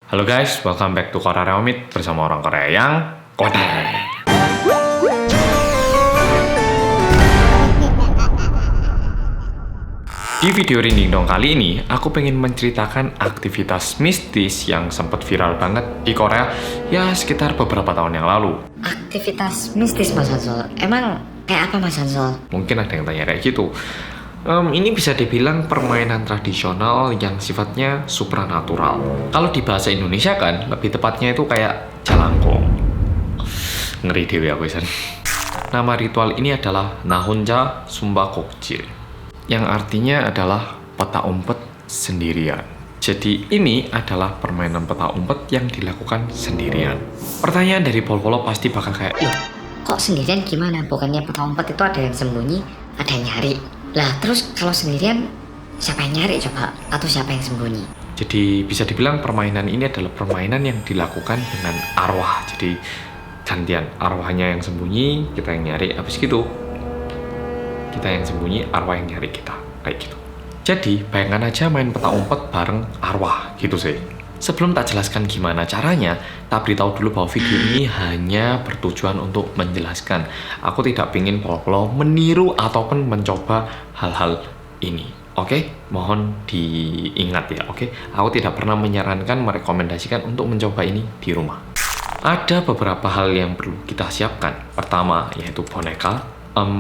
Halo guys, welcome back to Korea Reomit bersama orang Korea yang koder. Di video Rinding Dong kali ini, aku pengen menceritakan aktivitas mistis yang sempat viral banget di Korea ya sekitar beberapa tahun yang lalu. Aktivitas mistis Mas Hansol, emang kayak apa Mas Hansol? Mungkin ada yang tanya kayak gitu. Ini bisa dibilang permainan tradisional yang sifatnya supranatural. Kalau di bahasa Indonesia kan, lebih tepatnya itu kayak jalangkung. Ngeri dewe aku isan. Nama ritual ini adalah Nahonja Sumbakokjil, yang artinya adalah peta umpet sendirian. Jadi ini adalah permainan peta umpet yang dilakukan sendirian. Pertanyaan dari pol-polo pasti bakal kayak, Loh, kok sendirian gimana? Bukannya peta umpet itu ada yang sembunyi, ada yang nyari. Lah terus kalau sendirian, siapa yang nyari coba? Atau siapa yang sembunyi? jadi bisa dibilang permainan ini adalah permainan yang dilakukan dengan arwah. Jadi gantian, arwahnya yang sembunyi, kita yang nyari. Habis gitu, kita yang sembunyi, arwah yang nyari kita. Kayak gitu. Jadi bayangkan aja main peta umpet bareng arwah gitu sih. Sebelum tak jelaskan gimana caranya, tak beritahu dulu bahwa video ini hanya bertujuan untuk menjelaskan. Aku tidak ingin pol-polo meniru ataupun mencoba hal-hal ini. Oke? Mohon diingat ya, oke? Aku tidak pernah menyarankan, merekomendasikan untuk mencoba ini di rumah. Ada beberapa hal yang perlu kita siapkan. Pertama, yaitu boneka.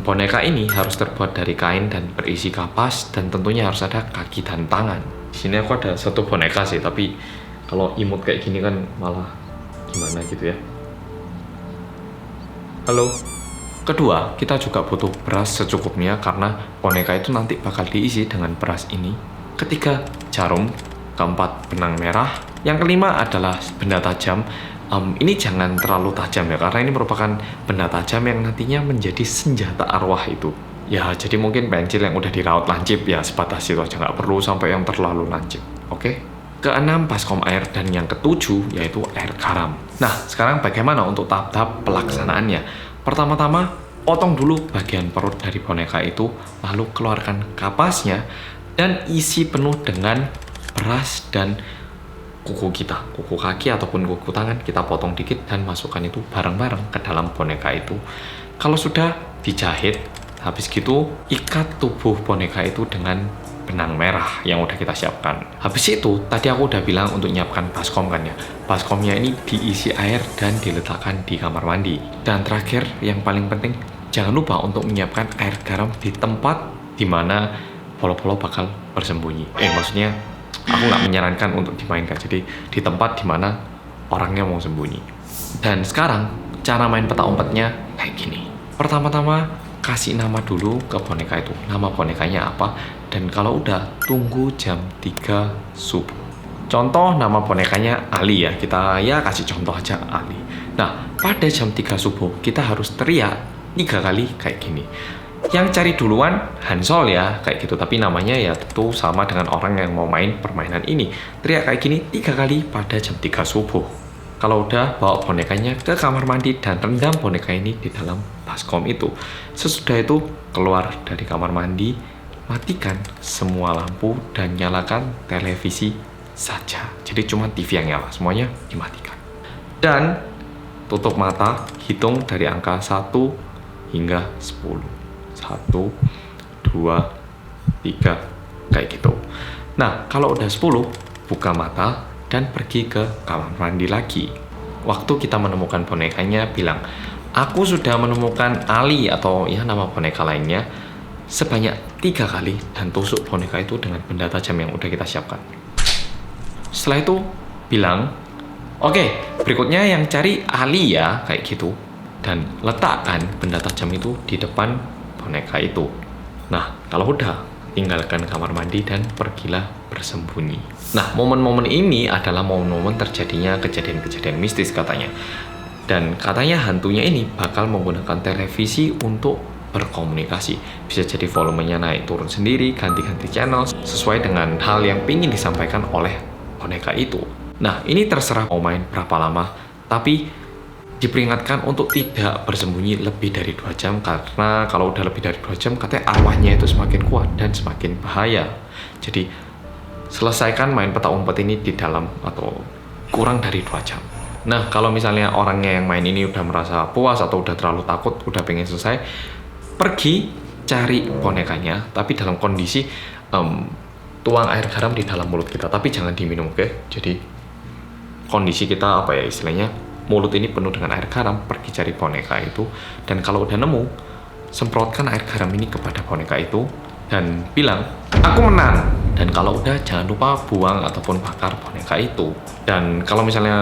Boneka ini harus terbuat dari kain dan berisi kapas, dan tentunya harus ada kaki dan tangan. Di sini aku ada satu boneka sih, tapi kalau imut kayak gini kan malah gimana gitu ya. Halo. Kedua, kita juga butuh beras secukupnya karena boneka itu nanti bakal diisi dengan beras ini. Ketiga, jarum. Keempat, benang merah. Yang kelima adalah benda tajam. Ini jangan terlalu tajam ya, karena ini merupakan benda tajam yang nantinya menjadi senjata arwah itu. Ya, jadi mungkin pensil yang udah diraut lancip ya sebatas itu aja, nggak perlu sampai yang terlalu lancip. Oke? Keenam, baskom air, dan yang ketujuh yaitu air garam. Nah, sekarang bagaimana untuk tahap-tahap pelaksanaannya? Pertama-tama, potong dulu bagian perut dari boneka itu, lalu keluarkan kapasnya dan isi penuh dengan beras dan kuku kita, kuku kaki ataupun kuku tangan kita potong dikit dan masukkan itu bareng-bareng ke dalam boneka itu. Kalau sudah dijahit, habis gitu ikat tubuh boneka itu dengan benang merah yang udah kita siapkan. Habis itu, tadi aku udah bilang untuk nyiapkan baskom kan ya. Baskomnya ini diisi air dan diletakkan di kamar mandi. Dan terakhir, yang paling penting, jangan lupa untuk menyiapkan air garam di tempat dimana polo-polo bakal bersembunyi. Maksudnya, aku nggak menyarankan untuk dimainkan. Jadi, di tempat dimana orangnya mau sembunyi. Dan sekarang, cara main peta umpetnya kayak gini. Pertama-tama, kasih nama dulu ke boneka itu. Nama bonekanya apa? Dan kalau udah, tunggu jam 3 subuh. Contoh nama bonekanya Ali ya. Kita ya kasih contoh aja Ali. Nah, pada jam 3 subuh, kita harus teriak 3 kali kayak gini. Yang cari duluan Hansol ya, kayak gitu. Tapi namanya ya tentu sama dengan orang yang mau main permainan ini. Teriak kayak gini 3 kali pada jam 3 subuh. Kalau udah, bawa bonekanya ke kamar mandi dan rendam boneka ini di dalam baskom itu. Sesudah itu, keluar dari kamar mandi, matikan semua lampu dan nyalakan televisi saja. Jadi cuma TV yang nyala, semuanya dimatikan. Dan tutup mata, hitung dari angka 1 hingga 10. 1, 2, 3, kayak gitu. Nah, kalau udah 10, buka mata dan pergi ke kamar mandi lagi. Waktu kita menemukan bonekanya, bilang, aku sudah menemukan Ali atau ya nama boneka lainnya sebanyak 3 kali dan tusuk boneka itu dengan benda tajam yang udah kita siapkan. Setelah itu bilang, oke, berikutnya yang cari Ali ya, kayak gitu. Dan letakkan benda tajam itu di depan boneka itu. Nah, kalau udah, tinggalkan kamar mandi dan pergilah bersembunyi. Nah, momen-momen ini adalah momen-momen terjadinya kejadian-kejadian mistis katanya. Dan katanya hantunya ini bakal menggunakan televisi untuk berkomunikasi. Bisa jadi volumenya naik turun sendiri, ganti-ganti channel, sesuai dengan hal yang ingin disampaikan oleh boneka itu. Nah, ini terserah mau main berapa lama, tapi diperingatkan untuk tidak bersembunyi lebih dari 2 jam, karena kalau udah lebih dari 2 jam katanya arwahnya itu semakin kuat dan semakin bahaya. Jadi selesaikan main peta umpet ini di dalam atau kurang dari 2 jam. Nah, kalau misalnya orangnya yang main ini udah merasa puas atau udah terlalu takut, udah pengen selesai, pergi cari bonekanya, tapi dalam kondisi tuang air garam di dalam mulut kita, tapi jangan diminum, oke? Jadi kondisi kita apa ya istilahnya, mulut ini penuh dengan air garam, pergi cari boneka itu, dan kalau udah nemu, semprotkan air garam ini kepada boneka itu dan bilang, aku menang. Dan kalau udah, jangan lupa buang ataupun bakar boneka itu. Dan kalau misalnya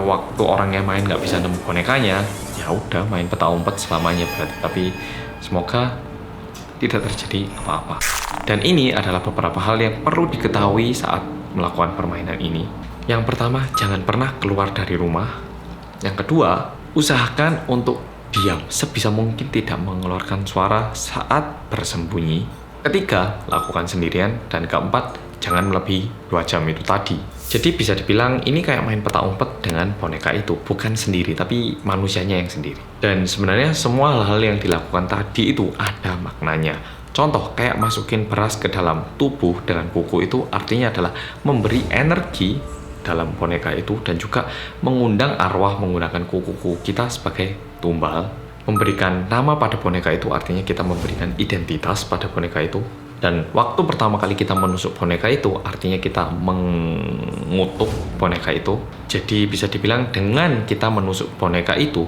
waktu orangnya main nggak bisa nemu bonekanya, ya udah main peta umpet selamanya berarti. Tapi semoga tidak terjadi apa-apa. Dan ini adalah beberapa hal yang perlu diketahui saat melakukan permainan ini. Yang pertama, jangan pernah keluar dari rumah. Yang kedua, usahakan untuk diam, sebisa mungkin tidak mengeluarkan suara saat bersembunyi. Ketiga, lakukan sendirian. Dan keempat, jangan melebihi 2 jam itu tadi. Jadi bisa dibilang ini kayak main peta umpet dengan boneka itu, bukan sendiri, tapi manusianya yang sendiri. Dan sebenarnya semua hal-hal yang dilakukan tadi itu ada maknanya. Contoh, kayak masukin beras ke dalam tubuh dengan kuku itu artinya adalah memberi energi dalam boneka itu, dan juga mengundang arwah menggunakan kuku kita sebagai tumbal. Memberikan nama pada boneka itu artinya kita memberikan identitas pada boneka itu. Dan waktu pertama kali kita menusuk boneka itu artinya kita mengutuk boneka itu. Jadi bisa dibilang dengan kita menusuk boneka itu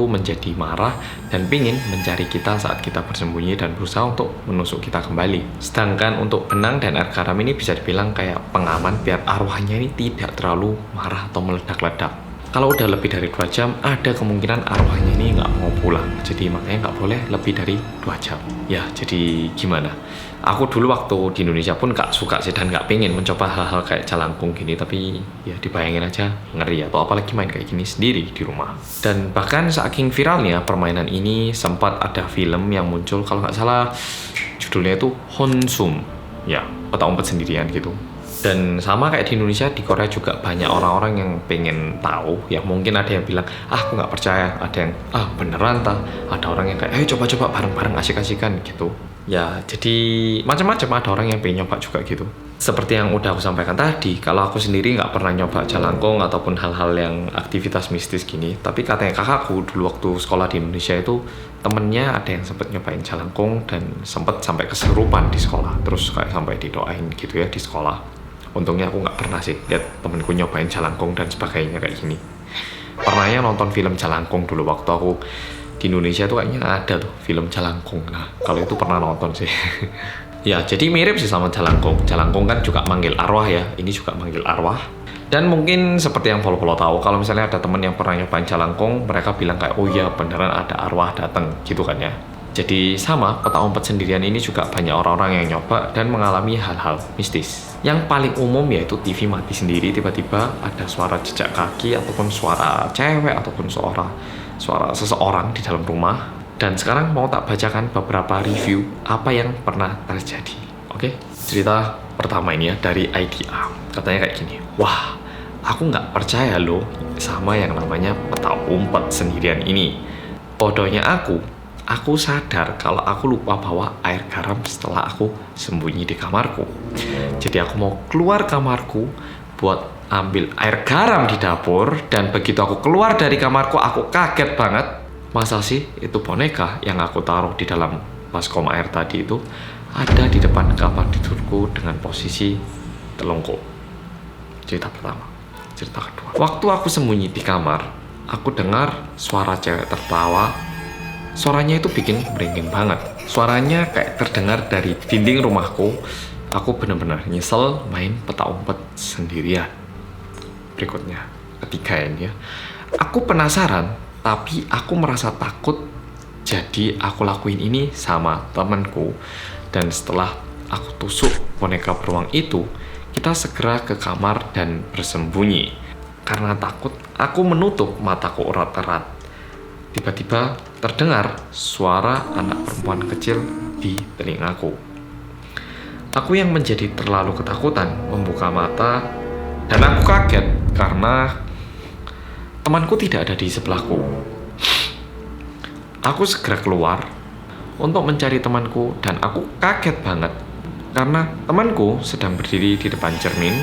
menjadi marah dan pingin mencari kita saat kita bersembunyi dan berusaha untuk menusuk kita kembali. Sedangkan untuk benang dan air garam ini bisa dibilang kayak pengaman biar arwahnya ini tidak terlalu marah atau meledak-ledak. Kalau udah lebih dari 2 jam, ada kemungkinan arwahnya ini nggak mau pulang. Jadi makanya nggak boleh lebih dari 2 jam. Ya, jadi gimana? Aku dulu waktu di Indonesia pun nggak suka sih dan nggak pengen mencoba hal-hal kayak jalangkung gini. Tapi ya dibayangin aja, ngeri. Atau apalagi main kayak gini sendiri di rumah. Dan bahkan saking viralnya permainan ini, sempat ada film yang muncul, kalau nggak salah judulnya itu Honsum. Ya, peta umpet sendirian gitu. Dan sama kayak di Indonesia, di Korea juga banyak orang-orang yang pengen tahu. Ya mungkin ada yang bilang, aku nggak percaya. Ada yang, beneran tak? Ada orang yang kayak, ayo coba-coba bareng-bareng asik-asikan gitu. Ya jadi macam-macam, ada orang yang pengen nyoba juga gitu. Seperti yang udah aku sampaikan tadi, kalau aku sendiri nggak pernah nyoba jalangkung ataupun hal-hal yang aktivitas mistis gini. Tapi katanya kakakku dulu waktu sekolah di Indonesia itu, temennya ada yang sempat nyobain jalangkung dan sempat sampai kesurupan di sekolah. Terus kayak sampai didoain gitu ya di sekolah. Untungnya aku nggak pernah sih lihat temenku nyobain jalangkung dan sebagainya kayak gini. Pernahnya nonton film jalangkung dulu waktu aku di Indonesia tuh kayaknya ada tuh film jalangkung. Nah kalau itu pernah nonton sih. Ya jadi mirip sih sama jalangkung. Jalangkung kan juga manggil arwah ya. Ini juga manggil arwah. Dan mungkin seperti yang Polo-Polo tahu, kalau misalnya ada temen yang pernah nyobain jalangkung, mereka bilang kayak, oh iya beneran ada arwah datang gitu kan ya. Jadi sama, peta umpet sendirian ini juga banyak orang-orang yang nyoba dan mengalami hal-hal mistis. Yang paling umum yaitu TV mati sendiri, tiba-tiba ada suara jejak kaki ataupun suara cewek ataupun suara seseorang di dalam rumah. Dan sekarang mau tak bacakan beberapa review apa yang pernah terjadi. Oke, cerita pertama ini ya dari IDA. Katanya kayak gini, wah aku nggak percaya loh sama yang namanya peta umpet sendirian ini. Bodohnya aku sadar kalau aku lupa bawa air garam setelah aku sembunyi di kamarku. Jadi aku mau keluar kamarku buat ambil air garam di dapur, dan begitu aku keluar dari kamarku aku kaget banget. Masa sih itu boneka yang aku taruh di dalam baskom air tadi itu ada di depan kamar tidurku dengan posisi telungkup. Cerita pertama. Cerita kedua. Waktu aku sembunyi di kamar, aku dengar suara cewek tertawa. Suaranya itu bikin merinding banget. Suaranya kayak terdengar dari dinding rumahku. Aku benar-benar nyesel main peta umpet sendirian. Berikutnya, ketiga ini ya. Aku penasaran, tapi aku merasa takut. Jadi aku lakuin ini sama temanku. Dan setelah aku tusuk boneka beruang itu, kita segera ke kamar dan bersembunyi. Karena takut, aku menutup mataku erat-erat. Tiba-tiba terdengar suara anak perempuan kecil di telingaku. Aku yang menjadi terlalu ketakutan membuka mata, dan aku kaget karena temanku tidak ada di sebelahku. Aku segera keluar untuk mencari temanku, dan aku kaget banget karena temanku sedang berdiri di depan cermin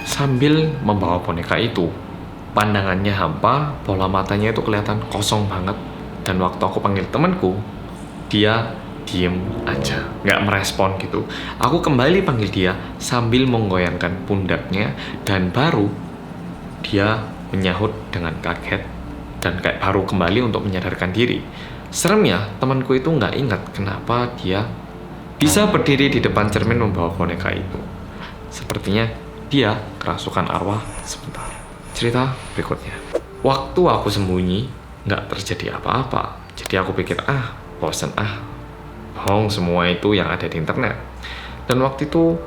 sambil membawa boneka itu. Pandangannya hampa, bola matanya itu kelihatan kosong banget. Dan waktu aku panggil temanku, dia diem aja, nggak merespon gitu. Aku kembali panggil dia sambil menggoyangkan pundaknya, dan baru dia menyahut dengan kaget dan kayak baru kembali untuk menyadarkan diri. Seremnya, temanku itu nggak ingat kenapa dia bisa berdiri di depan cermin membawa boneka itu. Sepertinya dia kerasukan arwah sebentar. Cerita berikutnya. Waktu aku sembunyi, nggak terjadi apa-apa. Jadi aku pikir, bosen bohong semua itu yang ada di internet. Dan waktu itu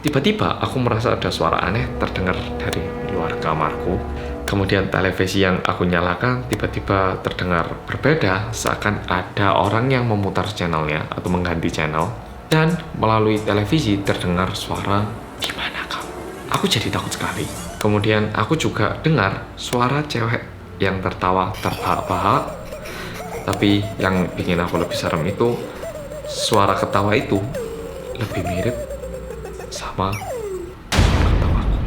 tiba-tiba aku merasa ada suara aneh terdengar dari luar kamarku. Kemudian televisi yang aku nyalakan tiba-tiba terdengar berbeda, seakan ada orang yang memutar channelnya atau mengganti channel. Dan melalui televisi terdengar suara, "Di mana kamu?" Aku jadi takut sekali. Kemudian aku juga dengar suara cewek yang tertawa terbahak-bahak. Tapi yang bikin aku lebih serem itu, suara ketawa itu lebih mirip sama ketawaku.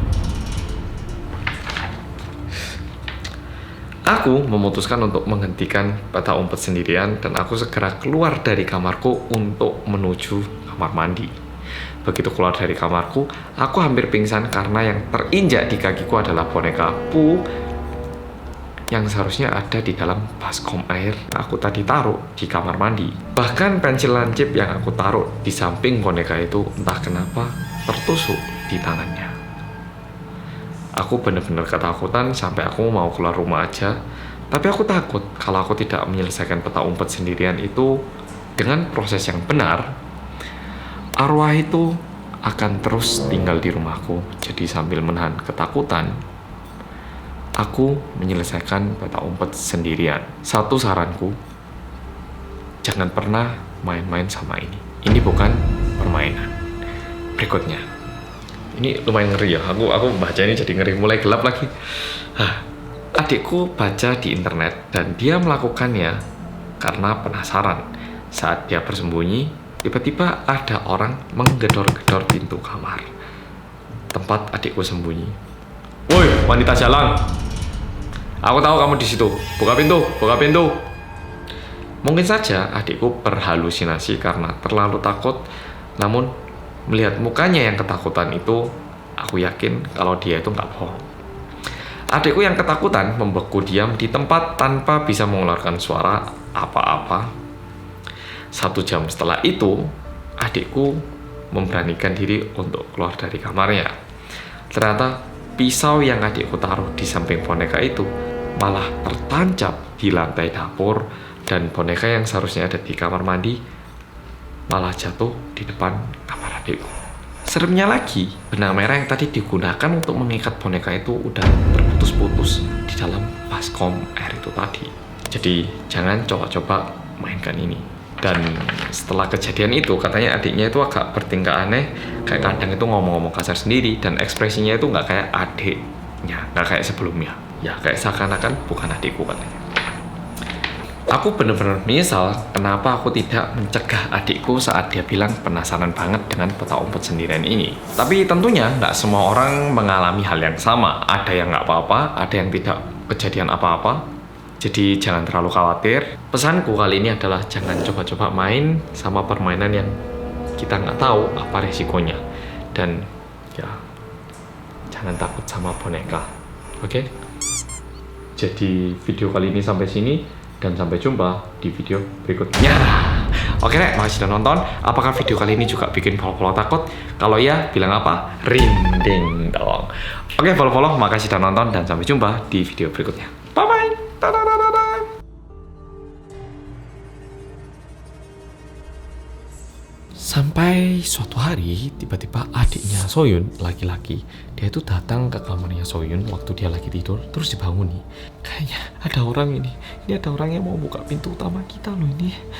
Aku memutuskan untuk menghentikan peta umpet sendirian dan aku segera keluar dari kamarku untuk menuju kamar mandi. Begitu keluar dari kamarku, aku hampir pingsan karena yang terinjak di kakiku adalah boneka Pooh yang seharusnya ada di dalam baskom air aku tadi taruh di kamar mandi. Bahkan pensil lancip yang aku taruh di samping boneka itu entah kenapa tertusuk di tangannya. Aku benar-benar ketakutan sampai aku mau keluar rumah aja. Tapi aku takut kalau aku tidak menyelesaikan peta umpet sendirian itu dengan proses yang benar, arwah itu akan terus tinggal di rumahku. Jadi sambil menahan ketakutan, aku menyelesaikan peta umpet sendirian. Satu saranku, jangan pernah main-main sama ini. Ini bukan permainan. Berikutnya, ini lumayan ngeri ya. Aku baca ini jadi ngeri, mulai gelap lagi. Adikku baca di internet dan dia melakukannya karena penasaran. Saat dia bersembunyi, tiba-tiba ada orang menggedor-gedor pintu kamar tempat adikku sembunyi. "Woi, wanita jalang. Aku tahu kamu di situ. Buka pintu, buka pintu." Mungkin saja adikku berhalusinasi karena terlalu takut, namun melihat mukanya yang ketakutan itu, aku yakin kalau dia itu nggak bohong. Adikku yang ketakutan membeku diam di tempat tanpa bisa mengeluarkan suara apa-apa. 1 jam setelah itu, adikku memberanikan diri untuk keluar dari kamarnya. Ternyata pisau yang adikku taruh di samping boneka itu malah tertancap di lantai dapur, dan boneka yang seharusnya ada di kamar mandi malah jatuh di depan kamar adikku. Seremnya lagi, benang merah yang tadi digunakan untuk mengikat boneka itu udah terputus-putus di dalam baskom air itu tadi. Jadi jangan coba-coba mainkan ini. Dan setelah kejadian itu, katanya adiknya itu agak bertingkah aneh, kayak kadang itu ngomong-ngomong kasar sendiri, dan ekspresinya itu nggak kayak adiknya, nggak kayak sebelumnya. Ya kayak seakan-akan bukan adikku katanya. Aku benar-benar menyesal kenapa aku tidak mencegah adikku saat dia bilang penasaran banget dengan peta umpet sendirian ini. Tapi tentunya nggak semua orang mengalami hal yang sama. Ada yang nggak apa-apa, ada yang tidak kejadian apa-apa. Jadi jangan terlalu khawatir. Pesanku kali ini adalah jangan coba-coba main sama permainan yang kita nggak tahu apa resikonya. Dan ya, jangan takut sama boneka. Oke? Jadi video kali ini sampai sini. Dan sampai jumpa di video berikutnya. Oke Rek, makasih sudah nonton. Apakah video kali ini juga bikin follow-follow takut? Kalau iya, bilang apa? Rinding dong. Oke, follow-follow, makasih sudah nonton. Dan sampai jumpa di video berikutnya. Bye-bye. Dadah. Sampai suatu hari, tiba-tiba adiknya Soyun, laki-laki, dia itu datang ke kamarnya Soyun waktu dia lagi tidur, terus dibanguni. Kayaknya ada orang ini ada orang yang mau buka pintu utama kita loh ini.